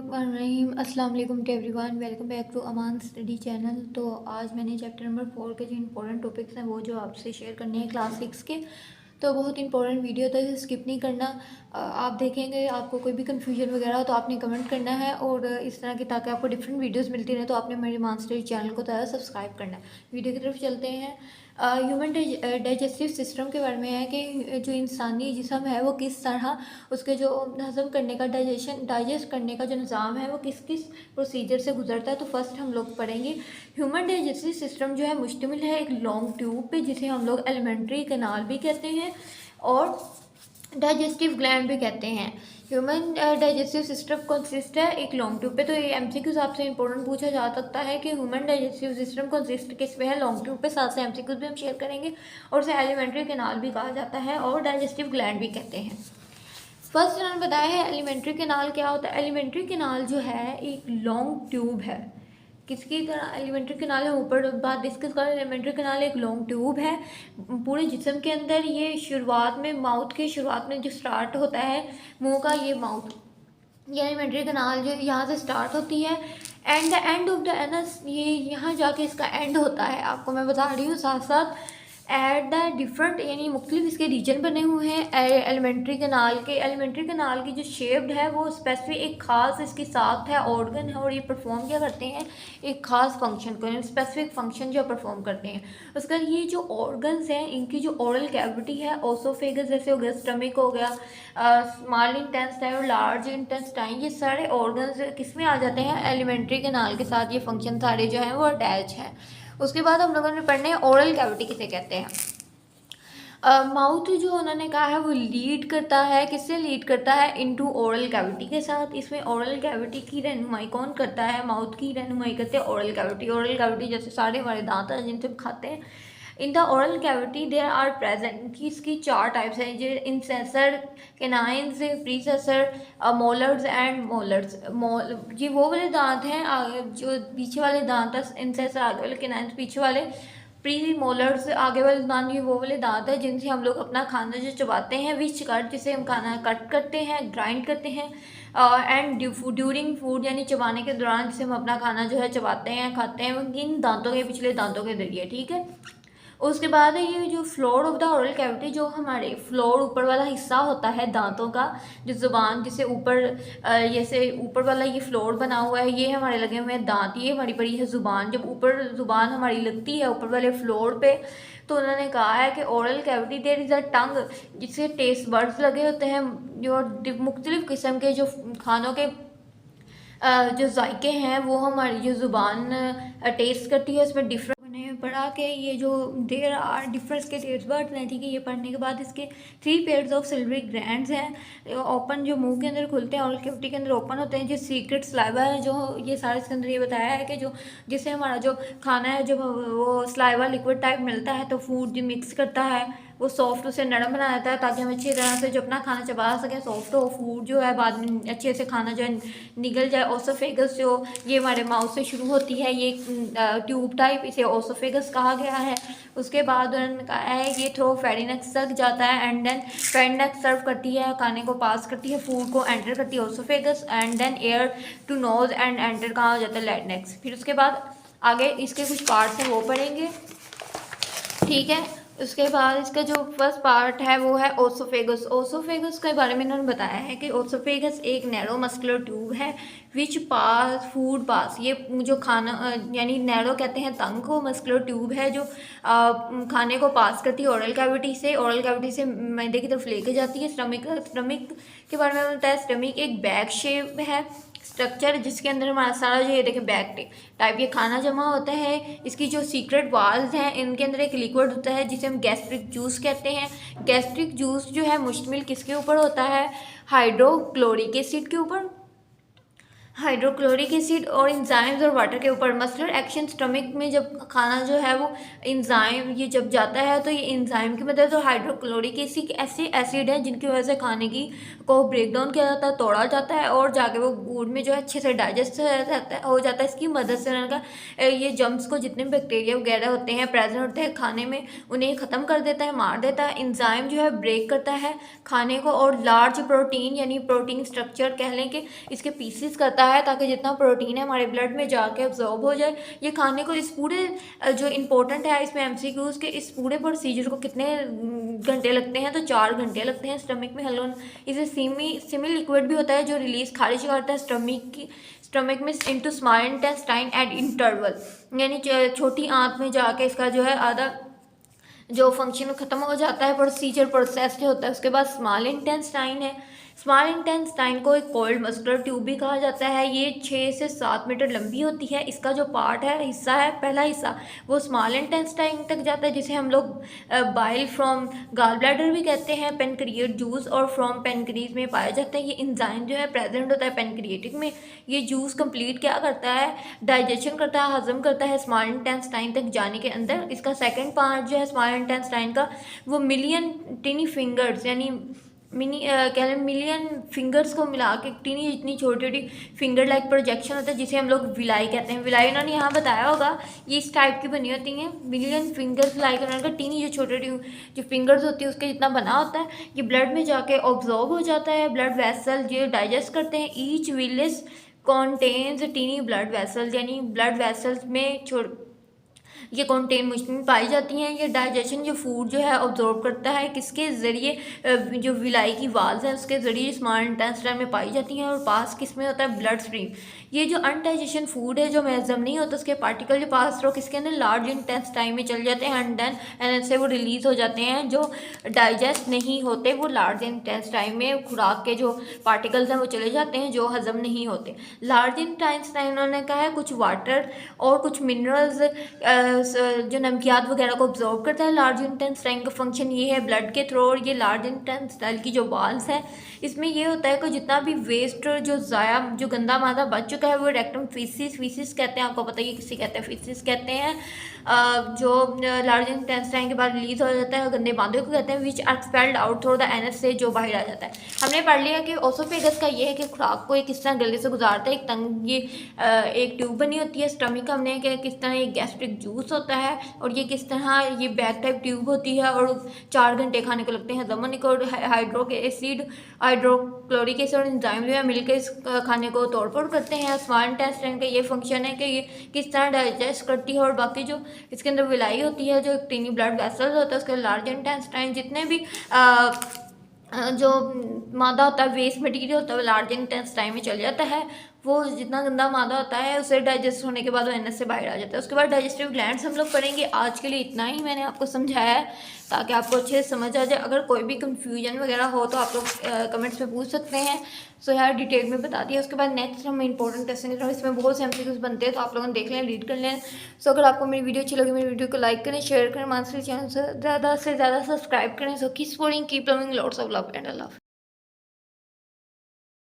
बिस्मिल्लाहिर्रहमानिर्रहीम। अस्सलाम वालेकुम to everyone, welcome back to Aman study channel. तो आज मैंने चैप्टर नंबर 4 के जो इंपॉर्टेंट टॉपिक्स हैं वो जो आपसे शेयर करने हैं क्लास 6 के। तो बहुत इंपॉर्टेंट वीडियो तो इसे स्किप नहीं करना। आप देखेंगे, आपको कोई भी कन्फ्यूजन वगैरह हो तो आपने कमेंट करना है, और इस तरह की ताकि आपको डिफरेंट वीडियोस मिलती रहे तो आपने मेरे अमान स्टडी चैनल को तरह सब्सक्राइब करना है। वीडियो की तरफ चलते हैं। ह्यूमन डाइजेस्टिव सिस्टम के बारे में है कि जो इंसानी जिस्म है वो किस तरह उसके जो हज़म करने का डाइजेस्ट करने का जो निज़ाम है वो किस किस प्रोसीजर से गुजरता है। तो फर्स्ट हम लोग पढ़ेंगे ह्यूमन डाइजेस्टिव सिस्टम जो है मुश्तमिल है एक लॉन्ग ट्यूब पे, जिसे हम लोग एलिमेंट्री कैनाल भी कहते हैं और डाइजेस्टिव ग्लैंड भी कहते हैं। ह्यूमन डाइजेस्टिव सिस्टम कंसिस्ट है एक लॉन्ग ट्यूब पे। तो ये एमसीक्यू हिसाब से इंपॉर्टेंट पूछा जा सकता है कि ह्यूमन डाइजेस्टिव सिस्टम कंसिस्ट किस में है, लॉन्ग ट्यूब पे। साथ से एमसीक्यू भी हम शेयर करेंगे, और उसे एलिमेंट्री कैनाल भी कहा जाता है और डाइजेस्टिव ग्लैंड भी कहते हैं। फर्स्ट उन्होंने बताया है एलिमेंट्री कैनाल क्या होता है। एलिमेंट्री कैनाल जो है एक लॉन्ग ट्यूब है। किसकी तरह एलिमेंट्री कैनाल है, ऊपर बात डिस्कस कर। एलिमेंट्री कैनाल एक लॉन्ग ट्यूब है पूरे जिस्म के अंदर। ये शुरुआत में माउथ के शुरुआत में जो स्टार्ट होता है मुंह का, ये माउथ, ये एलिमेंट्री कैनाल जो यहाँ से स्टार्ट होती है and the end of the anus, ये यहाँ जाके इसका एंड होता है। आपको मैं बता रही हूँ साथ साथ एट द डिफरेंट, यानी मुख्तलिफ इसके रीजन बने हुए हैं एलिमेंट्री कैनाल के। एलिमेंट्री कैनाल की जो शेप्ड है वो स्पेसिफिक एक खास इसके साथ है ऑर्गन है, और ये परफॉर्म क्या करते हैं, एक खास फंक्शन को, स्पेसिफिक फंक्शन जो परफॉर्म करते हैं। उसका ये जो ऑर्गन्स हैं इनकी जो ओरल कैविटी है, ओसोफेगस जैसे हो गया, स्टमक हो गया, स्मॉल इंटेस्टाइन और लार्ज इंटेस्टाइन, ये सारे ऑर्गन्स किस में आ जाते हैं, एलिमेंट्री कैनाल के साथ ये फंक्शन सारे जो हैं वो अटैच हैं। उसके बाद हम लोगों ने पढ़ने हैं ओरल कैविटी किसे कहते हैं। माउथ जो उन्होंने कहा है वो लीड करता है, किससे लीड करता है, इनटू ओरल कैविटी के साथ। इसमें ओरल कैविटी की रहनुमाई कौन करता है, माउथ की रहनुमाई करते हैं ओरल कैविटी। ओरल कैविटी जैसे सारे हमारे दांत हैं जिनसे हम खाते हैं। In the oral cavity there are present, की इसकी 4 टाइप्स हैं, जो incisor, canines, premolar, molars and molars. ये वो वाले दांत हैं जो पीछे वाले दांत है, इंसेसर आगे वाले, कैनाइन्स पीछे वाले, प्री मोलर्स आगे वाले दांत, ये वो वाले दांत है जिनसे हम लोग अपना खाना जो चबाते हैं, विच कट, जिसे हम खाना कट करते हैं, ग्राइंड करते हैं, एंड ड्यूरिंग फूड, यानी चबाने के दौरान जिसे हम अपना खाना जो है चबाते हैं, खाते हैं, इन दांतों के पिछले दांतों के जरिए। ठीक है। उसके बाद है ये जो floor of the oral cavity, जो हमारे फ्लोर ऊपर वाला हिस्सा होता है दांतों का, जो जुबान जिसे ऊपर जैसे ऊपर वाला ये फ्लोर बना हुआ है, ये हमारे लगे हुए हैं दांत, ये हमारी पड़ी है जुबान। जब ऊपर जुबान हमारी लगती है ऊपर वाले फ्लोर पे, तो उन्होंने कहा है कि oral cavity there is a tongue, जिससे टेस्ट बर्ड्स लगे होते हैं, जो मुख्तलिफ़ किस्म के जो खानों के जो जायके हैं वो हमारी जो ज़ुबान टेस्ट करती है, उसमें डिफरेंट पढ़ा के ये जो देर आर डिफरेंस के टेस्ट बर्ड्स हैं। ठीक है। ये पढ़ने के बाद इसके 3 पेयर्स ऑफ सिल्वरी ग्लैंड्स हैं, ओपन, जो मुंह के अंदर खुलते हैं, ओरल कैविटी के अंदर ओपन होते हैं। जो सीक्रेट सलाइवा है, जो ये सारे इसके अंदर ये बताया है कि जो जिससे हमारा जो खाना है, जब वो सलाइवा लिक्विड टाइप मिलता है तो फूड जो मिक्स करता है वो सॉफ्ट, उसे नरम बना देता है ताकि हम अच्छी तरह से जो अपना खाना चबा सकें, सॉफ्ट हो फूड जो है, बाद में अच्छे से खाना जो है निगल जाए। ओसोफेगस जो ये हमारे माउथ से शुरू होती है, ये ट्यूब टाइप, इसे ओसोफेगस कहा गया है। उसके बाद उन्होंने कहा है ये थ्रो फेरिनेक्स तक जाता है, एंड देन फेरिनेक्स सर्व करती है, खाने को पास करती है, फूड को एंटर करती है oesophagus, and then air to nose and enter कहाँ हो जाता है, लारिंक्स। फिर उसके बाद आगे इसके कुछ पार्ट्स हैं वो पढ़ेंगे। ठीक है। उसके बाद इसका जो फर्स्ट पार्ट है वो है ओसोफेगस। ओसोफेगस के बारे में इन्होंने बताया है कि ओसोफेगस एक नैरो मस्कुलर ट्यूब है विच पास फूड पास, ये जो खाना यानी नैरो कहते हैं तंग को, मस्कुलर ट्यूब है जो खाने को पास करती है ओरल कैविटी से, ओरल कैविटी से मैदे की तरफ लेके जाती है। स्टमक के बारे में बताया, स्टमक एक बैग शेप है स्ट्रक्चर, जिसके अंदर हमारा सारा जो ये देखें बैग टाइप ये खाना जमा होता है। इसकी जो सीक्रेट वाल्स हैं इनके अंदर एक लिक्विड होता है जिसे हम गैस्ट्रिक जूस कहते हैं। गैस्ट्रिक जूस जो है मुश्तमिल किसके ऊपर होता है, हाइड्रोक्लोरिक एसिड के ऊपर, हाइड्रोक्लोरिक एसिड और इंजाइम्स और वाटर के ऊपर। मस्कुलर एक्शन, स्टमक में जब खाना जो है वो इंजाइम ये जब जाता है तो ये इंजाइम की मदद और हाइड्रोक्लोरिक एसिड ऐसे एसिड हैं जिनकी वजह से खाने की को ब्रेक डाउन किया जाता है, तोड़ा जाता है, और जाके वो फूड में जो है अच्छे से डाइजेस्ट हो जाता है। इसकी मदद से उनका ये जम्स को जितने बैक्टीरिया वगैरह होते हैं प्रेजेंट होते हैं खाने में, उन्हें ख़त्म कर देता है, मार देता है। इंजाइम जो है ब्रेक करता है खाने को, और लार्ज प्रोटीन यानी प्रोटीन स्ट्रक्चर कह लें कि इसके पीसेस करता है ताकि जितना प्रोटीन है हमारे ब्लड में जाके अब्जॉर्ब हो जाए। ये खाने को इस पूरे जो इम्पोर्टेंट है इसमें MCQs के इस पूरे प्रोसीजर को कितने घंटे लगते हैं, तो 4 घंटे लगते हैं स्टमक में हलोन। इसे सेमी लिक्विड भी होता है जो रिलीज खारिज करता है स्टमक में into small intestine eight interval, यानी छोटी आंत में जाके इसका जो है आधा जो फंक्शन ख़त्म हो जाता है, प्रोसेस जो होता है। उसके बाद स्मॉल इंटेस्टाइन है। स्मॉल इंटेस्टाइन को एक कोल्ड मस्कुलर ट्यूब भी कहा जाता है। ये 6 से 7 मीटर लंबी होती है। इसका जो पार्ट है हिस्सा है, पहला हिस्सा वो स्मॉल इंटेस्टाइन तक जाता है, जिसे हम लोग बाइल फ्रॉम गाल ब्लैडर भी कहते हैं। पेनक्रिएट जूस और फ्रॉम पेनक्रीज में पाया जाता है। ये इंजाइम जो है प्रेजेंट होता है पेनक्रिएटिक में। ये जूस कंप्लीट क्या करता है, डाइजेशन करता है, हजम करता है स्मॉल इंटेस्टाइन तक जाने के अंदर। इसका सेकेंड पार्ट जो है स्मॉल इंटेस्टाइन का वो मिलियन टिनी फिंगर्स यानी मिलियन फिंगर्स को मिला के टीनी जितनी छोटी छोटी फिंगर लाइक प्रोजेक्शन होता है, जिसे हम लोग विलाई कहते हैं। विलाई उन्होंने यहाँ बताया होगा, ये इस टाइप की बनी होती हैं। मिलियन फिंगर्स लाइक उन्होंने टीनी जो छोटी छोटी जो फिंगर्स होती है उसके जितना बना होता है। ये ब्लड में जाके ऑब्जॉर्ब हो जाता है। ब्लड वेसल जो डाइजेस्ट करते हैं। Each villus contains tiny blood vessels, यानी ब्लड वेसल्स में ये कॉन्टेन मशीन पाई जाती हैं। ये डाइजेशन जो फूड जो है ऑब्जॉर्व करता है किसके ज़रिए, जो विलाई की वाल्स हैं उसके ज़रिए स्मॉल इंटेस्टाइन में पाई जाती हैं। और पास किस में होता है, ब्लड स्ट्रीम। ये जो अनडाइजेशन फूड है जो मेजम नहीं होता, उसके पार्टिकल जो पास थ्रो किसके अंदर, लार्ज इंटेस्टाइन में चल जाते हैं एंड देन से वो रिलीज हो जाते हैं। जो डाइजेस्ट नहीं होते वो लार्ज इंटेस्टाइन में खुराक के जो पार्टिकल्स हैं वो चले जाते हैं जो हजम नहीं होते। लार्ज इंटेस्टाइन उन्होंने कहा है कुछ वाटर और कुछ मिनरल्स जो नमकियात वगैरह को ऑब्जॉर्व करता है। लार्ज इंटेस्टाइन का फंक्शन ये है ब्लड के थ्रू। और ये लार्ज इंटेस्टाइन की जो वाल्स है इसमें ये होता है कि जितना भी वेस्ट जो ज़ाया जो गंदा मादा बच चुका है वो रेक्टम फीसिस कहते हैं। आपको पता है किसी कहते हैं, फीसिस कहते हैं। जो लार्ज इंटेस्टाइन के बाद रिलीज हो जाता है गंदे मादे को कहते हैं, which are expelled out through the anus से जो बाहर आ जाता है। हमने पढ़ लिया कि ओसोफेगस का ये है कि खुराक को किस तरह गले से गुजारता है। एक तंग ये एक ट्यूब बनी होती है स्टमक। हमने कि किस तरह ये गैस्ट्रिक जूस होता है और ये किस तरह ये बैग टाइप ट्यूब होती है और 4 घंटे खाने को लगते हैं हजम होने को। हाइड्रोक्लोरिक एसिड और एंजाइम जो है मिलकर इस खाने को तोड़फोड़ करते हैं। स्मॉल इंटेस्टाइन का ये फंक्शन है कि ये किस तरह डाइजेस्ट करती है। और बाकी जो इसके अंदर विलाई होती है, जो टीनी ब्लड वेसल्स होता है, उसके लार्ज इंटेस्टाइन जितने भी जो मादा होता है, वेस्ट मटीरियल होता है, वो लार्ज इंटेस्टाइन में चल जाता है। वो जितना गंदा मादा होता है उसे डाइजेस्ट होने के बाद वो एनएस से बाहर आ जाता है। उसके बाद डाइजेस्टिव ग्लैंड्स हम लोग पढ़ेंगे। आज के लिए इतना ही मैंने आपको समझाया है ताकि आपको अच्छे से समझ आ जाए। अगर कोई भी कंफ्यूजन वगैरह हो तो आप लोग कमेंट्स में पूछ सकते हैं। सो यार डिटेल में बता दिया। उसके बाद नेक्स्ट हम इंपॉर्टेंट क्वेश्चन कर रहे हैं, इसमें बहुत से MCQs बनते हैं तो आप लोगों ने देख लें, रीड कर लें। सो अगर आपको मेरी वीडियो अच्छी लगी मेरी वीडियो को लाइक करें, शेयर करें, मानसरी चैनल से ज़्यादा सब्सक्राइब करें। So keep supporting, keep loving, lots of love and love.